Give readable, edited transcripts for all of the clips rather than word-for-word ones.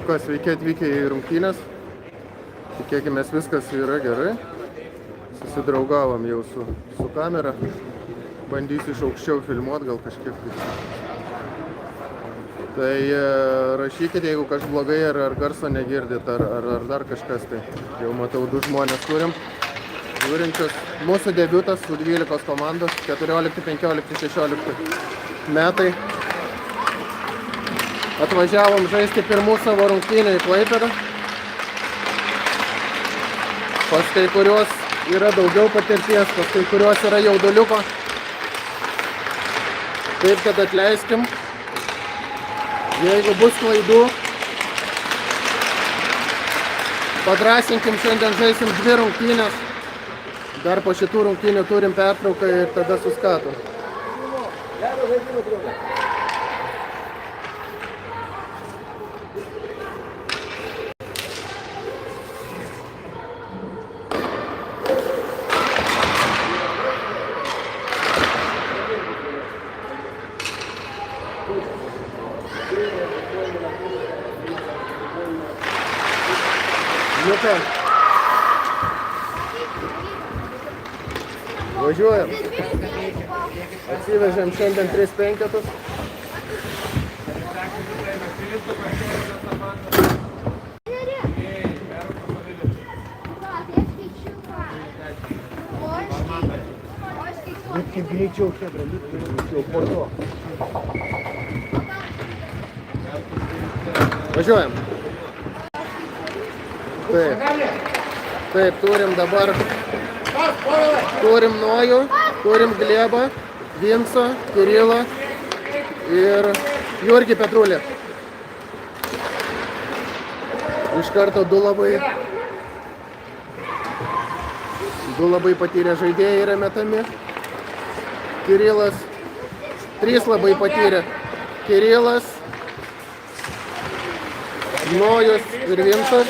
Kas veikia atvykę į rungtynės. Tikėkime, viskas yra gerai. Susidraugavom jau su kamera. Bandysiu iš aukščiau filmuoti, gal kažkiek. Tai rašykite, jeigu kažkas blogai, ar garso negirdit, ar dar kažkas. Tai jau matau, 2 žmonės turim. Žiūrinčius. Mūsų debiutas su 12 komandos, 14, 15, 16 metai. Atvažiavom žaisti pirmų savo rungtynių į Klaipėdą. Pas kai kurios yra daugiau patirties, pas kai kurios yra jauduliuko. Taip, kad atleiskim. Jeigu bus klaidų, padrasinkim, šiandien žaisim 2 rungtynės. Dar po šitų rungtynių turim pertrauką ir tada suskatom. Važiuojam. Atsivežėm šiandien 3 penketus. Kaip greičiau, Hebra, greičiau, po to. Važiuojam. Taip, turim dabar. Turim Nojų, turim Glebą, Vinsą, Kirilą ir Jurgį Petrulį. Iš karto du labai patyrę žaidėjai yra metami. Kirilas, 3 labai patyrę. Kirilas, Nojus ir Vinsas.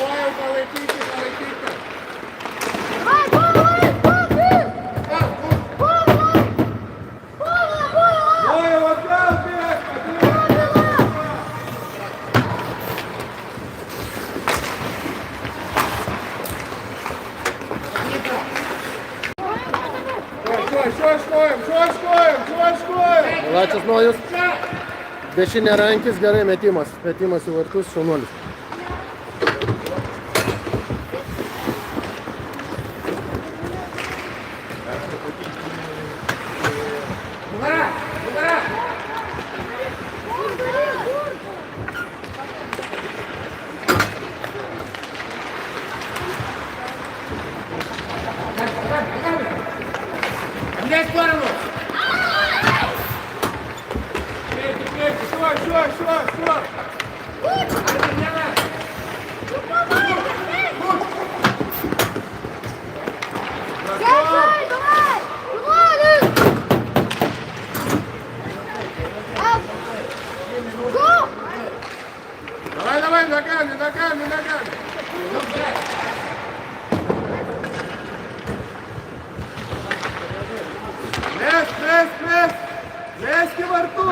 Lačias Nojus, dešinė rankis, gerai metimas į vartus, šaunuolis. Meski vartų!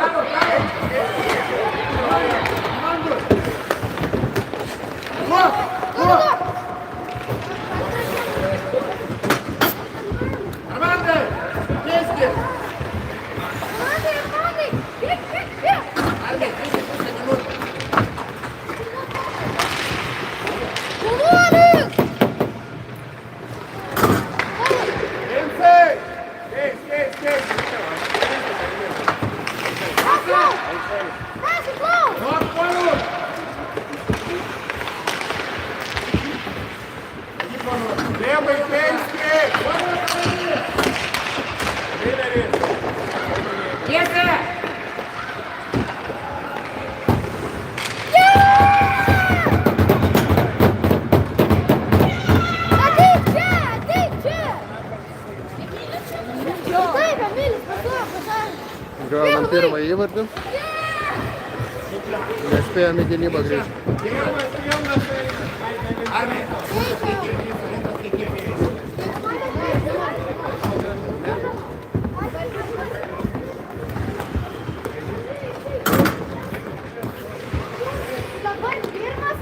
Gaunam pirmą įvartį. Nespėjom į gynybą grįžti. Dabar pirmas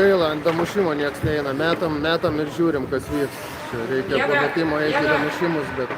gaila, ant damušimo nieks neina. Metam ir žiūrim, kas vyks. Čia reikia po metimo eiti į damušimus, bet...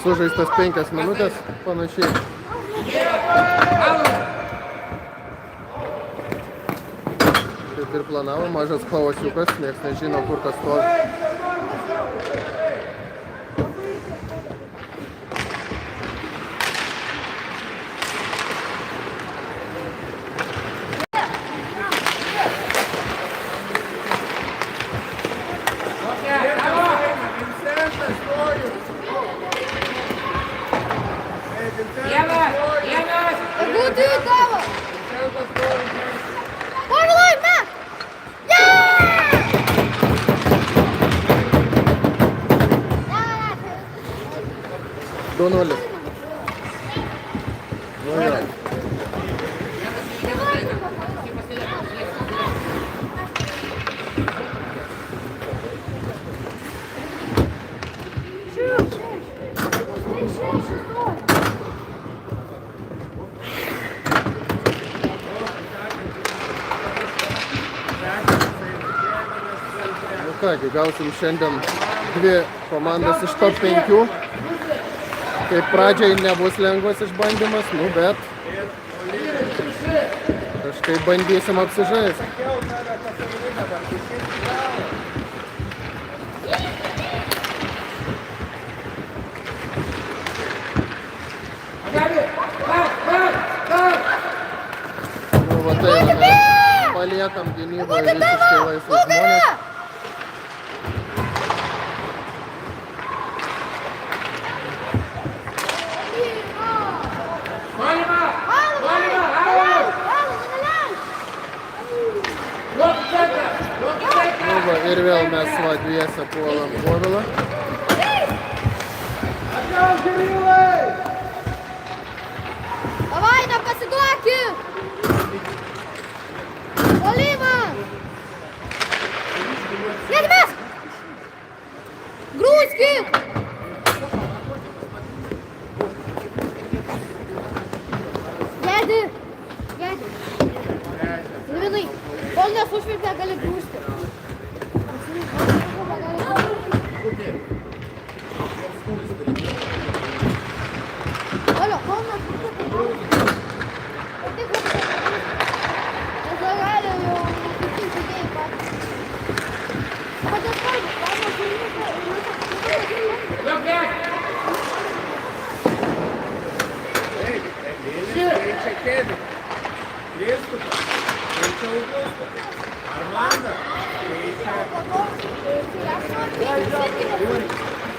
Sužaistas 5 minutės panašiai. Taip ir planavo, mažas chaosiukas, nieks nežino, kur kas stovi. Kągi, gausim šiandien 2 komandas iš top 5. Kaip pradžiai nebus lengvas išbandymas, bet kažkaip bandysim apsižaisti. Va tai, paliekam gynyboje visiškai laisvus žmonės. Ir vėl mes dviese puolam Povilą. Davai, nepasiduokit! Puolima! Sėdimės! Grūskit! Gedi! Livinai, kol nesušvilpia, gali grūsti.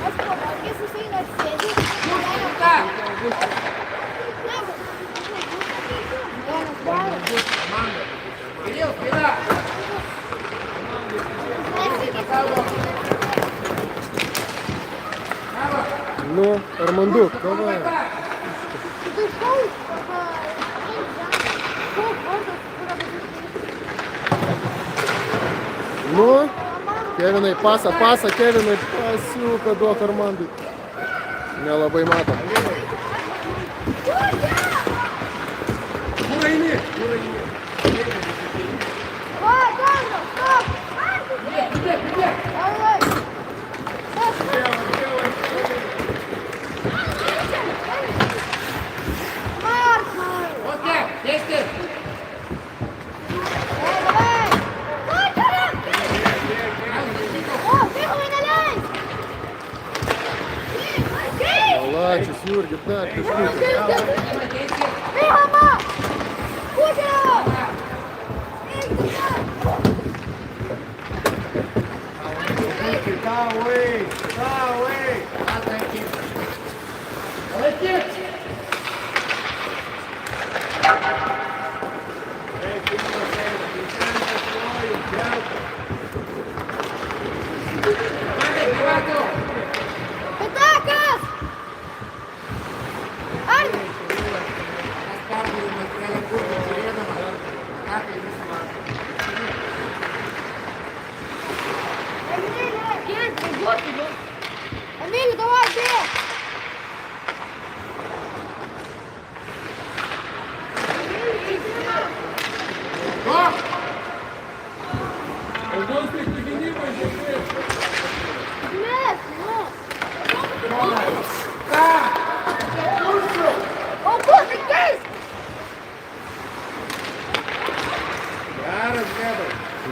Aš pavalgęs jisai atsėdė. Ну, Армандук, давай. Ты шел? Nu, Kevinai, pasą, Kevinai, pasiuką duok Armandui. Nelabai matom. Va, Gonzo, stop! Давай! Malačius, Jurgi, dar kažkur. Эмиль, давай, бей! Нет, ну! О, боже, есть!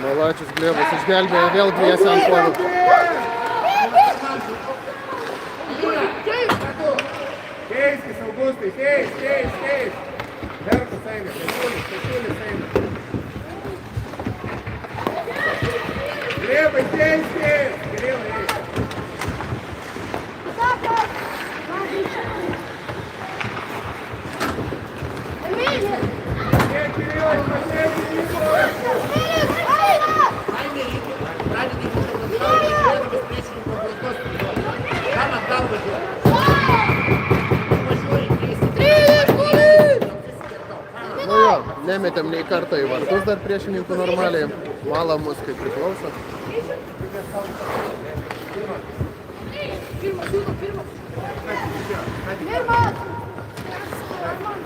Malačius Glebas išgelbėjo vėl dviese ant puodų. Keiskis, Augustai, keis. Vertus eina, Pečiulis eina. Glebai, keiskis. Geriau eis. Эмиль! Kiek Kirill, pasėkis. Nu jo, nemetėm nei kartą į vartus dar priešininkų normaliai. Mala mus kaip priklauso. Pirmas!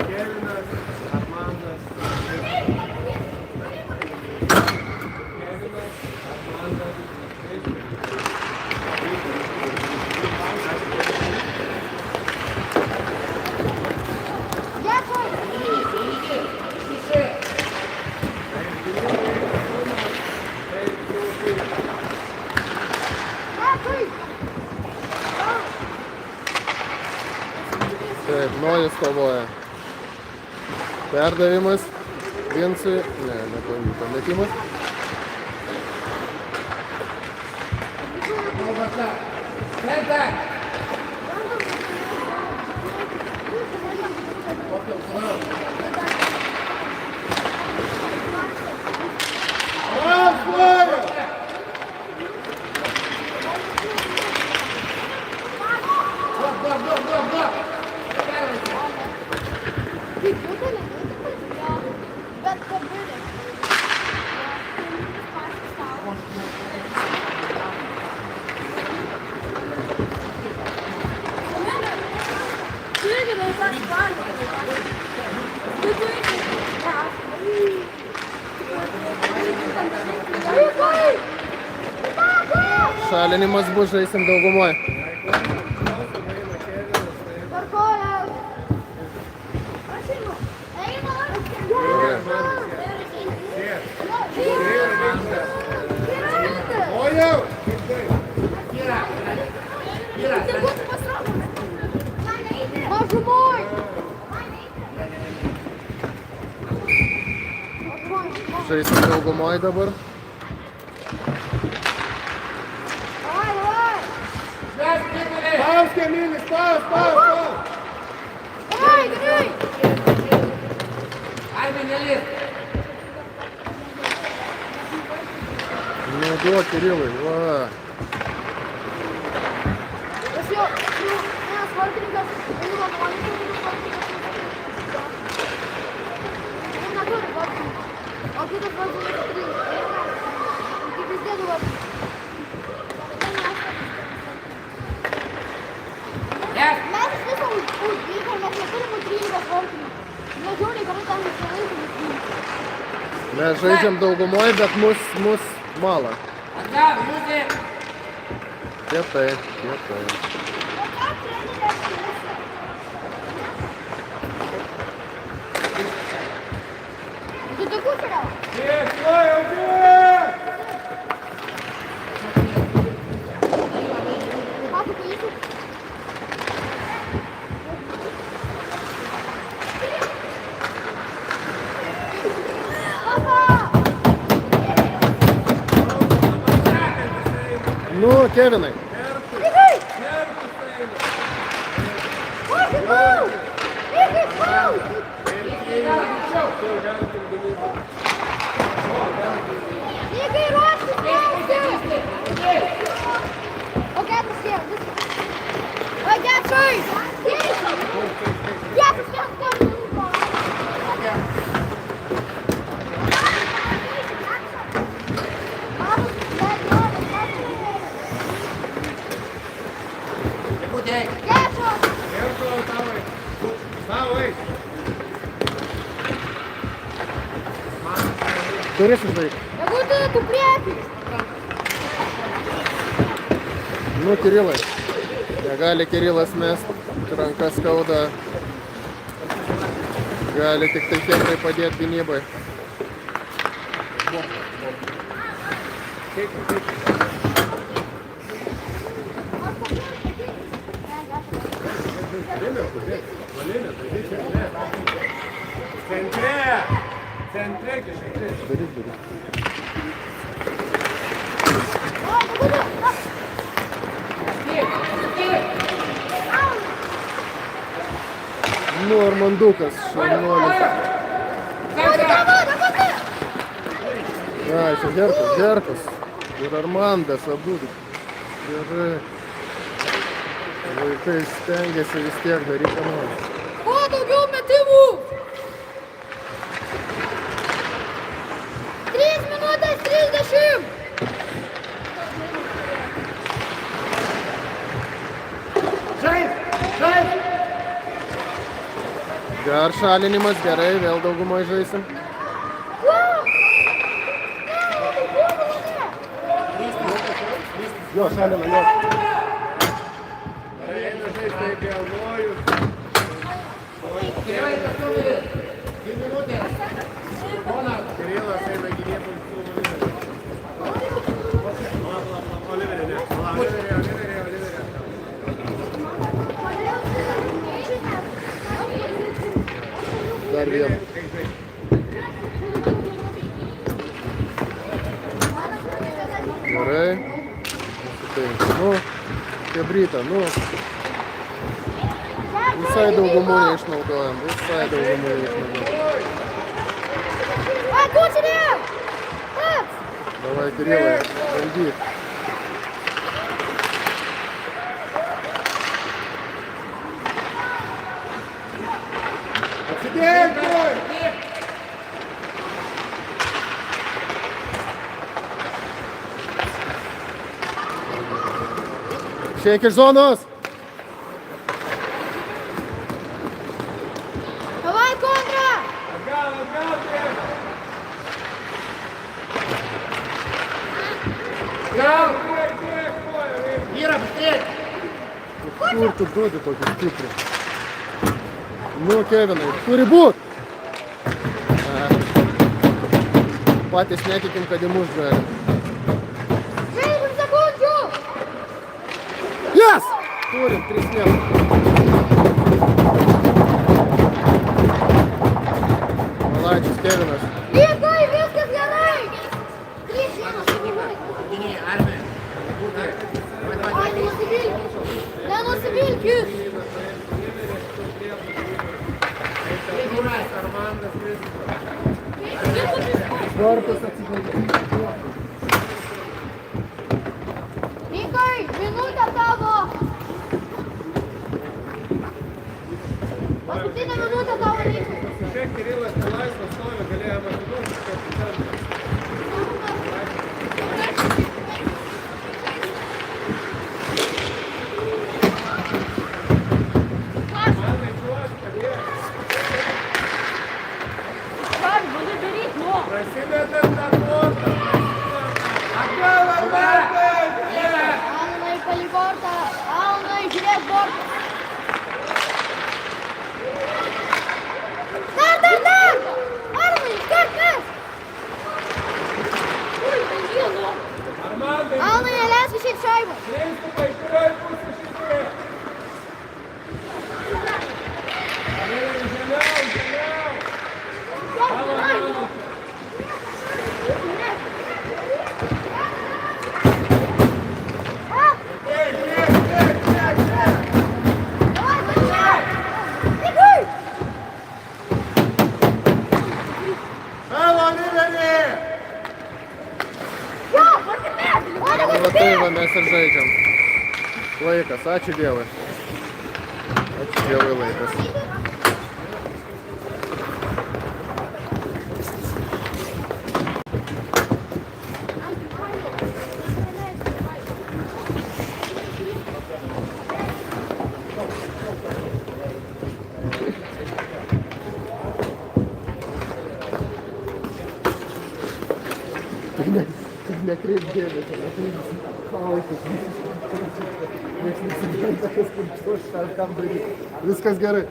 Kevinas, Armandas. Taip, Nojus kovoja. Perdavimas Vincui. Ne, nepavyko metimas. Bet kabinė. Šalinimas bus, žaisim daugumoje. Ojau! Mažumoj! Žaisim daugumoje dabar. Давай, давай! Mes Spausk, Emilis, spausk! Gerai, gerai. Armin, nelip. Nu, duok Kirilui, va. Aš jau, vienas vartininkas, Emilis neturi vartininkų. O kitas vartininkas turi. Kaip vis dėdu vartininkas. Yes. Mes iš viso už 12, mes neturim už 13 vartininkų. Nežiau, nei kada ten išsilaikome. Mes žaidžiam daugumoj, bet mus mala. Atgal, Jūzi. Kietai, kietai. Tu tokių turėjau? Tiek, jau, tiek! Papu, kai jūsų. Nu, Kevinai. Gerai! Papu, pau! Iki, pau! Iki, ruoštis, ruoštis! Okay, pasiek. I got first! Yes, yes, Kudėk. Erkau, tavai. Tavai. Duris uždaryk. Jeigu tu priekį. Nu, Kirilai. Negali Kirilas mest. Rankas skauda. Gali tik tai Kemrai padėti gynybai. Centre, kišai. Duris, duris. Nu, Armandukas, šaunuolis. Ai, čia Herkus. Ir Armandas abu. Gerai. Vaikai stengiasi vis tiek daryti ką nors. Kuo daugiau metimų? 3 minutės 30. Dar šalinimas, gerai, vėl daugumai žaisim. Jo, šalinam, jo. Eina žaisti, tai galvoju. Gerai, tas numeris. 2 minutės. Ponas. Kirilas eina gynybų. Oliverė, ne. Oliverė. Dar vieną. Gerai. Tai, nu, Kebrytą, nu. Visai daugumų neišnaudojam, visai daugumų neišnaudojam. Ai, kučinė! Pats! Davai, Kirilai, bandyk. Atsidėk, broj! Išeik iš zonos. Davai, kontra! Atgal, tiek! Gal. Tiek, koja, Vyra, pastiek. Kur tu duodi tokį stiprį? Nu, Kevinai, turi būt. Patys netikim, kad įmuš gali. 30 sekundžių! Yes! Turim, 3-1. Malaičius Kevinas. Lygai, viskas gerai! 3-1. Gynėjai, Armin. Ai, nenusivilkit. Pasivilkis! Vartus atsidarė. Nikai, minutė tavo! Paskutinė minutė tavo, Nikai! Čia Kirilas nelaisvas stovi, galėjome atiduoti kapitaną. Prasimetam tą kortą. Atgal, atgal! Alnai, pali bortą! Alnai, žiūrėk bortą! Dar! Alnai, iškart mes! Armandai, Alnai, neleisk išeit šaibą! Kristupai, kurioj pusė šitie? Žemiau! Va tai va mes ir žaidžiam. Laikas, ačiū Dievui. Ačiū Dievui laikas. Nekreip dėmesio, chaosas. Niekas nesigianta, kas kurčiuos, kam daryti. Viskas gerai.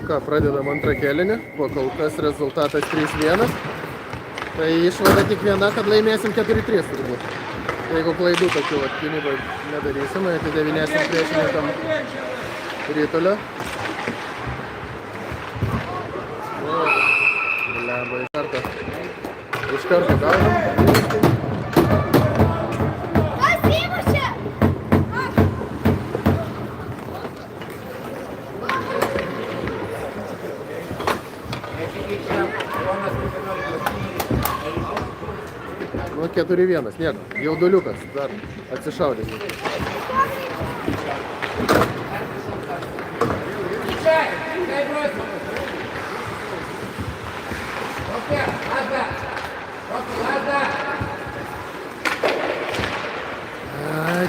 Ką, pradedam antrą kėlinį, po kol kas rezultatas 3-1. Tai išvada tik viena, kad laimėsim 4-3 turbūt. Jeigu klaidų tokių gynybai nedarysim, atidavinėsim priešininkam rytulio. Lemba iš karto gaunam. Kas įmušė? Nu, 4-1, nieko. Jauduliukas dar atsišaudė.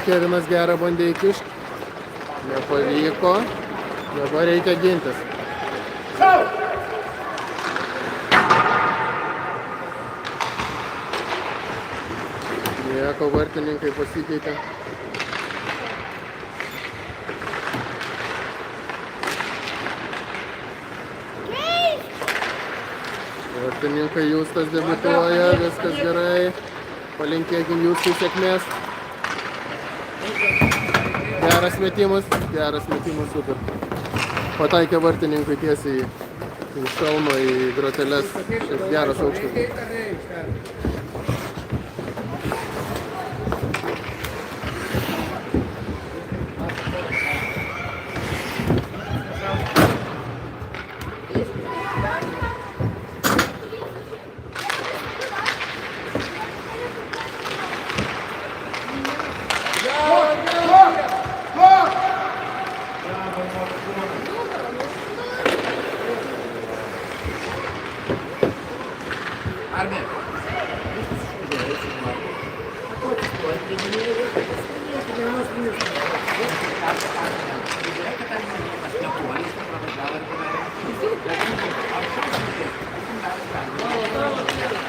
Kevinas gerą bandė įkišti. Nepavyko. Dabar reikia gintis. Nieko, vartininkai pasikeitė. Vartininkai Justas debiutuoja, viskas gerai. Palinkėkim Justui sėkmės. Geras metimas, super. Pataikė vartininkui tiesiai į šalmą, į groteles. Šiaip geras aukštas.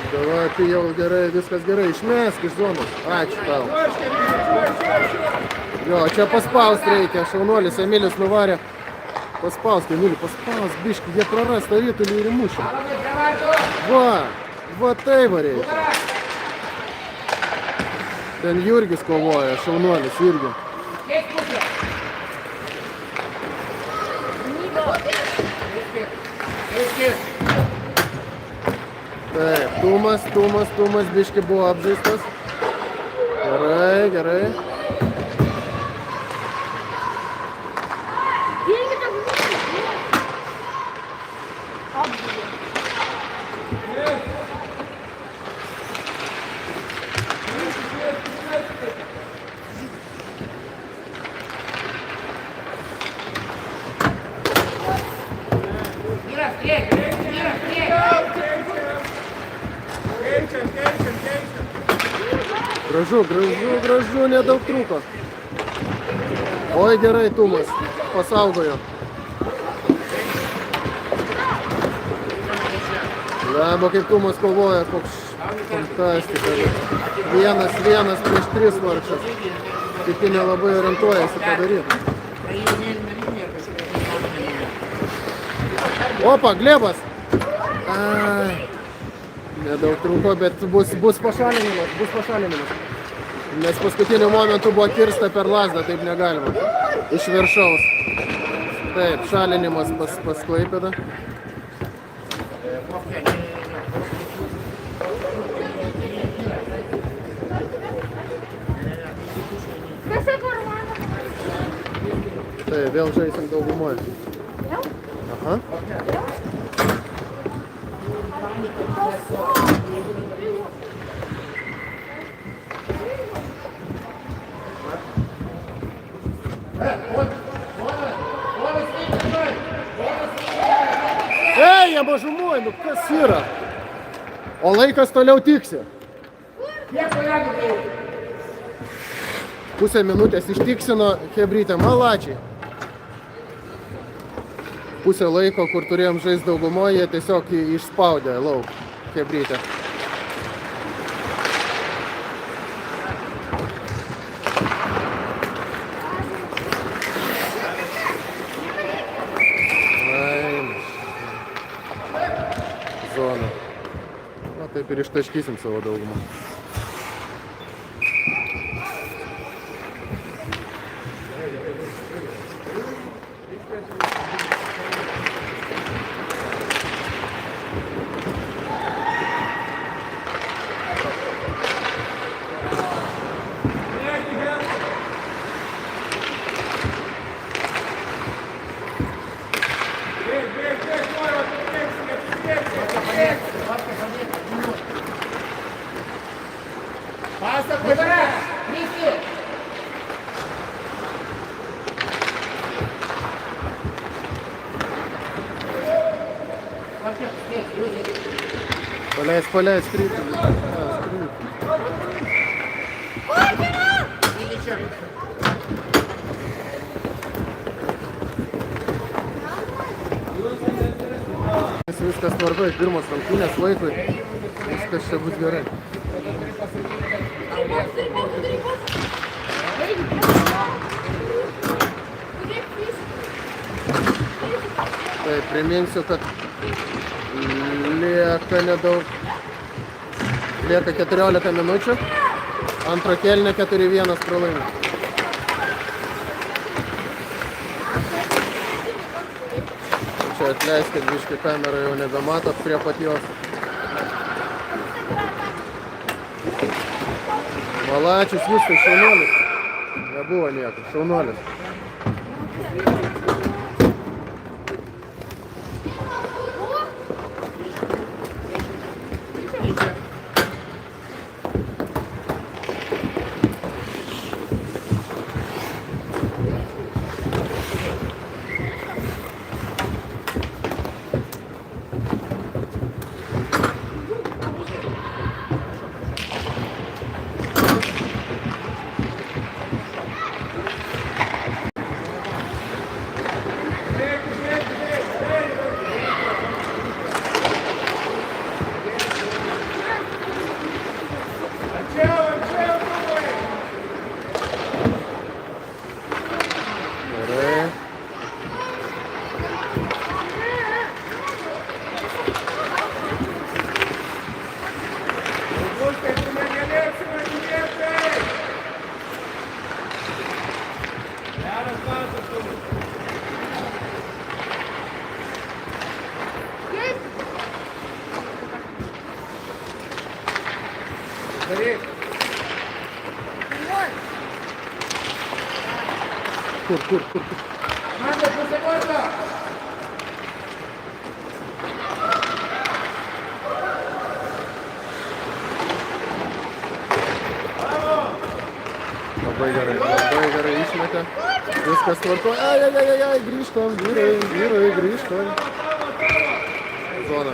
Davai, tai jau gerai, viskas gerai, išmesk iš zonos. Ačiū tau. Jo, čia paspaust reikia, šaunuolis Emilis nuvarė. Paspausk, Emilį, paspausk, biškį, jie praras tą rytulį ir įmušė. Va tai va reikia. Ten Jurgis kovoja, šaunuolis irgi. Taip, Tumas biškį buvo apžaistas. Gerai. Gražu, nedaug trūko. Oi, gerai, Tumas, pasaugojo. Lebo, kaip Tumas kovoja, koks fantastika. Vienas prieš 3 vargšas. Kiti nelabai orientuojasi padaryti. Opa, Glebas. Nedaug trūko, bet bus pašalinimas. Nes paskutiniu momentu buvo kirsta per lazdą, taip negalima. Iš viršaus. Taip, šalinimas pas Klaipėdą. Taip, vėl žaisim daugumoje. Aha. Ei, jie mažumoj, nu kas yra? O laikas toliau tiksi. Pusę minutės ištiksino Chebrytė, malačiai. Pusę laiko, kur turėjom žaisti daugumoje, jie tiesiog išspaudė lauk Chebrytė. Zona. Na, taip ir ištaškysim savo daugumą. Паляет скрипт. Viskas tvarkoj, pirmos rungtynės vaikui. Viskas čia bus gerai. Tai priminsiu, kad lieka nedaug. Lieka 14 minučių. Antro kėlinio 4-1 pralaimi. Čia atleiskit, biškį kamerą jau nebematot prie pat jos. Malačius viskas, šaunuolis. Nebuvo nieko, šaunuolis. Gerai. Kur. Команда, после борта! Labai gerai išmetė. Viskas tvarko. Ai, grįžtam, vyrai, grįžtam. Zona.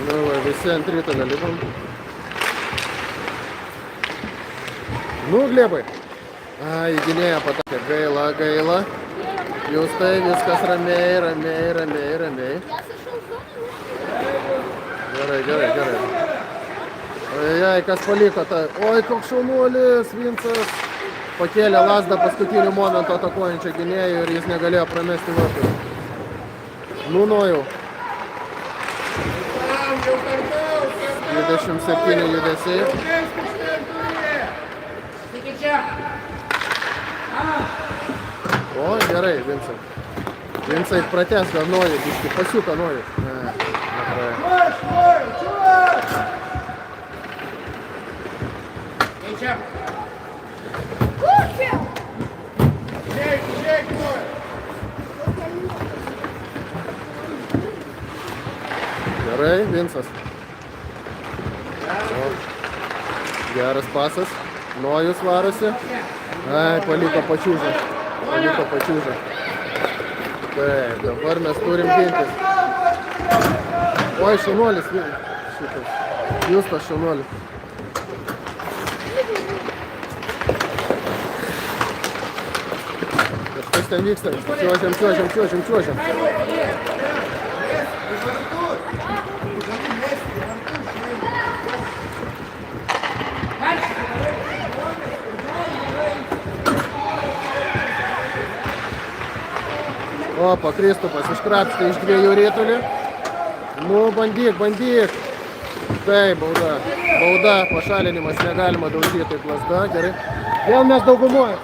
Nu, va, visi ant ryto nelipam. Nu, Glebai. Ai, gynėja patakė. Gaila. Jūs tai viskas ramiai. Gerai. Ai, kas paliko tą. Oi, koks šaunuolis, Vincas. Pakėlė lasdą paskutiniu momentu atakuojančią gynėjų ir jis negalėjo pramesti vartų. Nunojau. 27 judesiai. O, gerai, Vincai. Vincai pratęs gal nori, biškį pasiuką nori. Gerai, Vincas. O, geras pasas. Nojus varosi. Ai, paliko pačiūžą. Taip, dabar mes turim gintis. Oi, šaunuolis. Šitas. Justas šaunuolis. Kažkas ten vyksta. Čiuožiam. Opa, Kristupas iškrapštė iš 2 rėtulį. Nu, bandyk. Taip, bauda, pašalinimas, negalima daužyti, taip lasda, gerai. Vėl mes daugumoje.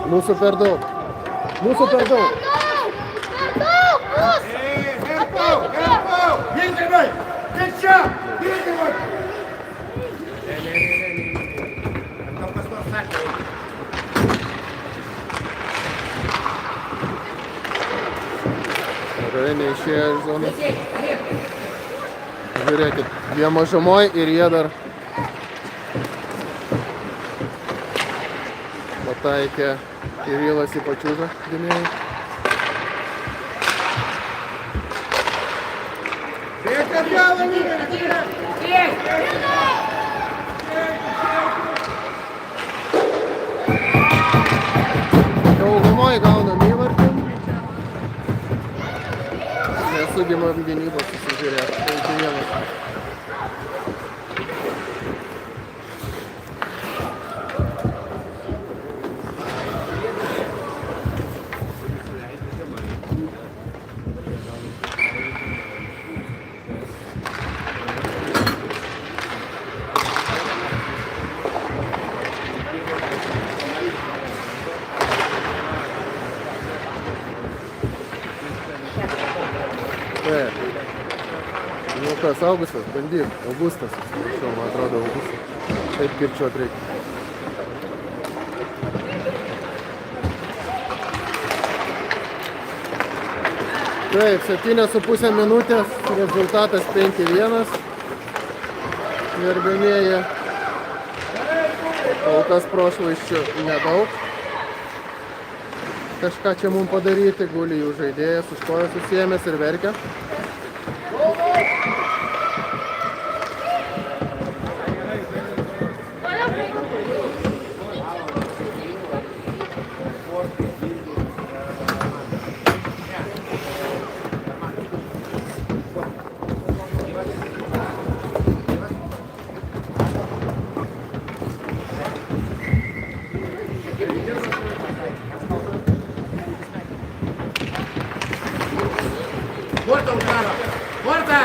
Mūsų per daug. Gerai, neišėjo iš zonos. Žiūrėkit, jie mažumoj ir jie dar pataikė Kirilas į pačiūžą gynėjai. Daugumoj gaunam įvartį. Nesugebam gynybos susižiūrėti. 5-1. Taip. Nu kas, Augustas, bandyk. Augustas. Šiuo, man atrodo, Augustas. Taip kirčiuot reikia. Taip, 7,5 minutės, rezultatas 5-1. Gerbėmieji. Kol kas prošvaiščių nedaug. Kažką čia mums padaryti, guli jų žaidėjas, už kojos susiėmęs ir verkia. Corta o cara! Corta!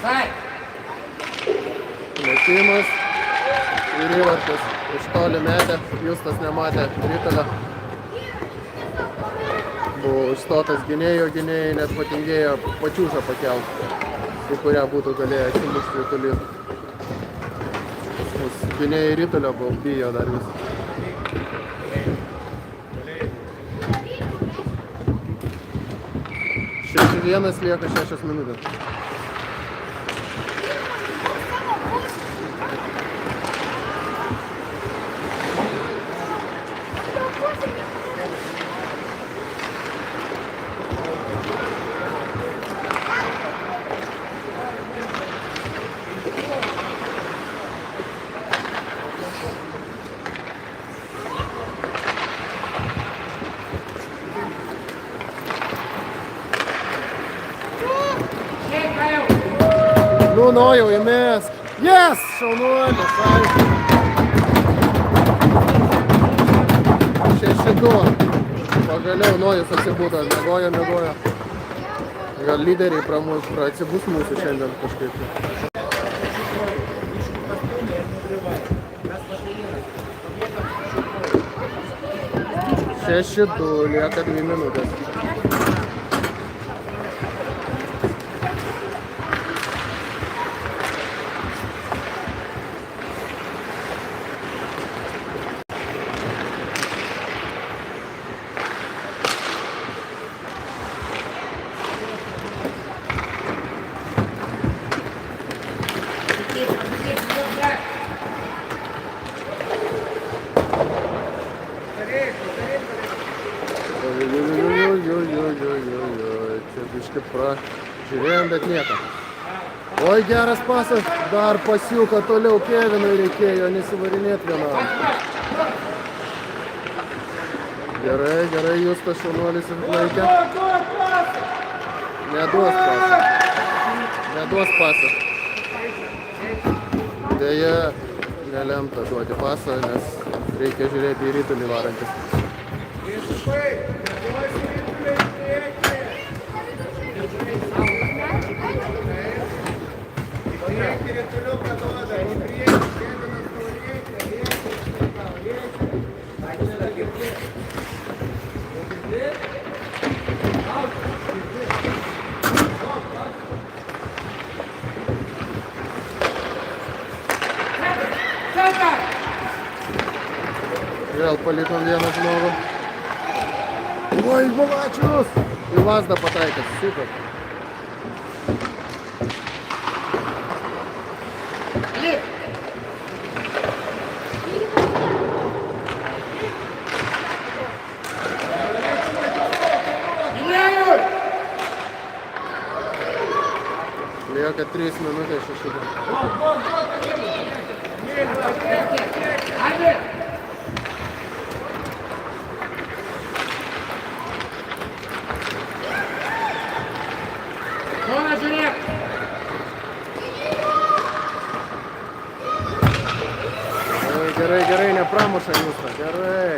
Sai! Metimas ir įvartis. Iš toli metė, Justas nematė Rytalio. Buvo užstotas gynėjo, gynėjai net patingėjo pačiūžą pakelti, į kurią būtų galėję atsimušti Rytulį. Gynėjai Rytulio buvo, bijo dar vis. Vienas lieka 6 minutės. Nu, jau įmėsk. Yes! Šaunuolis, aišku. 6-2. Pagaliau Nojus atsibudo, miegojo. Gal lyderiai atsibus mūsų šiandien kažkaip. 6-2, lieka 2 minutės. Čia biškai pražiūrėjom, bet nieko. Oi, geras pasas, dar pasiuko toliau Kevinui reikėjo nesivarinėti vienam. Gerai, Justas šaunuolis išlaikė. Neduos pasą. Deja, nelemta duoti pasą, nes reikia žiūrėti į Rytulį varantis. Vėl palikom vieną žmogų. Oi, Malačius! Į lasdą pataikęs, super. Lieka 3 minutės 6. Zona, žiūrėk! Gerai, gerai, nepramuša jūsą, gerai.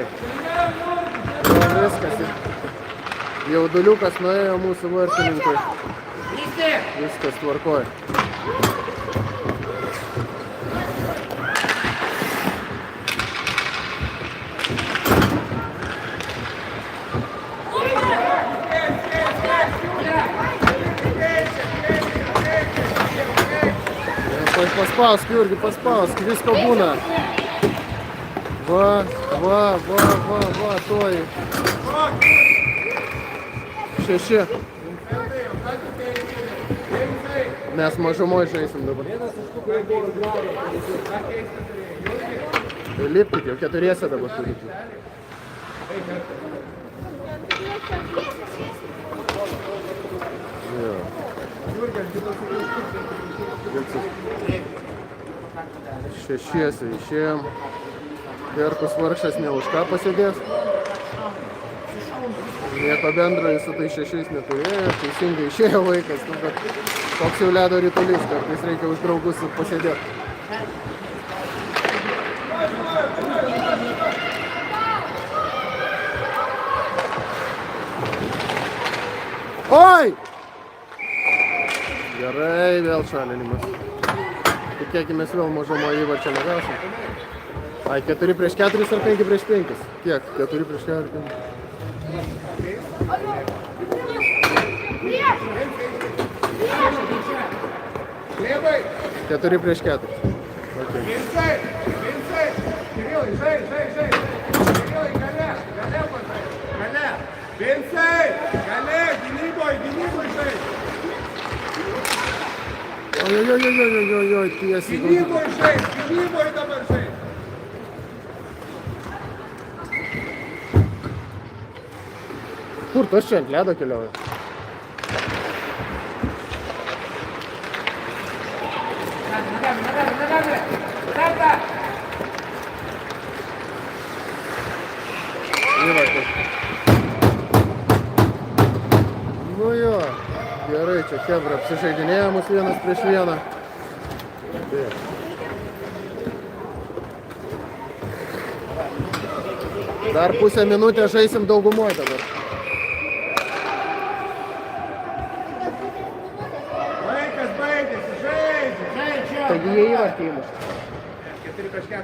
Jau viskas. Jauduliukas nuėjo mūsų vartininkui. Viskas tvarkoja. Paspausk, Jurgi, paspausk, visko būna. Va, toj. 6. Mes mažumoje žaisim dabar. Tai lipkit, jau 4 dabar turite. Jo. 6 išėjom. Herkus vargšas ne už ką pasėdės. Nieko bendro jis su tai 6 neturėjo, teisingai išėjo vaikas. Nu, bet toks jau ledo rytulys, kartais reikia už draugus pasėdėti. Oi! Gerai, vėl šalinimas. Tikėkimės vėl mažumo įvarčio negausim. Ai, 4 prieš 4 ar 5 prieš 5? Kiek? 4 prieš 4. 4 prieš 4. Okay. Vincai! Kirilai, žai! Kirilai, gale! Gale! Vincai! Gale! Gynyboj, žai! Oi, tiesiai. Gynyboj dabar žai! Kur tas čia ant ledo keliauja? Įvartis. Nu jo, gerai, čia chebra apsižaidinėja mus 1 prieš 1. Dar pusę minutės žaisim daugumoje dabar. Laikas baigėsi, žaidžia! Taigi jie įvartį įmušė. 4 prieš 4.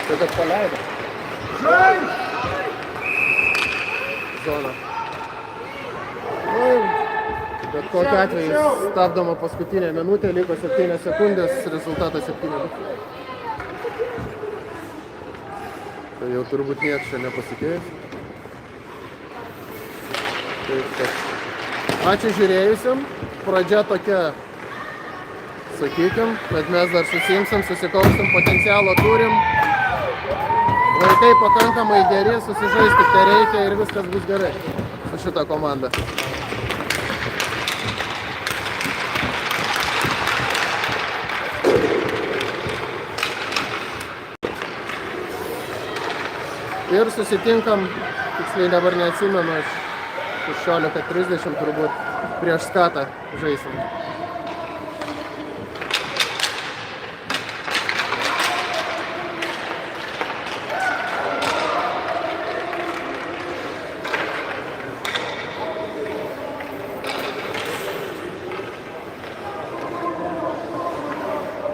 Tai kad paleido. Žai! Zona. Bet kokiu atveju stabdoma paskutinė minutė, liko 7 sekundės, rezultatas 7. Tai jau turbūt nieks čia nepasikeis. Ačiū žiūrėjusiam. Pradžia tokia, sakykim, bet mes dar susiimsim, susikaupsim, potencialo turim. Vaikai pakankamai geri, susižaisti tai reikia ir viskas bus gerai su šita komanda. Ir susitinkam, tiksliai dabar neatsimenu, 16:30 turbūt prieš skatą žaisim.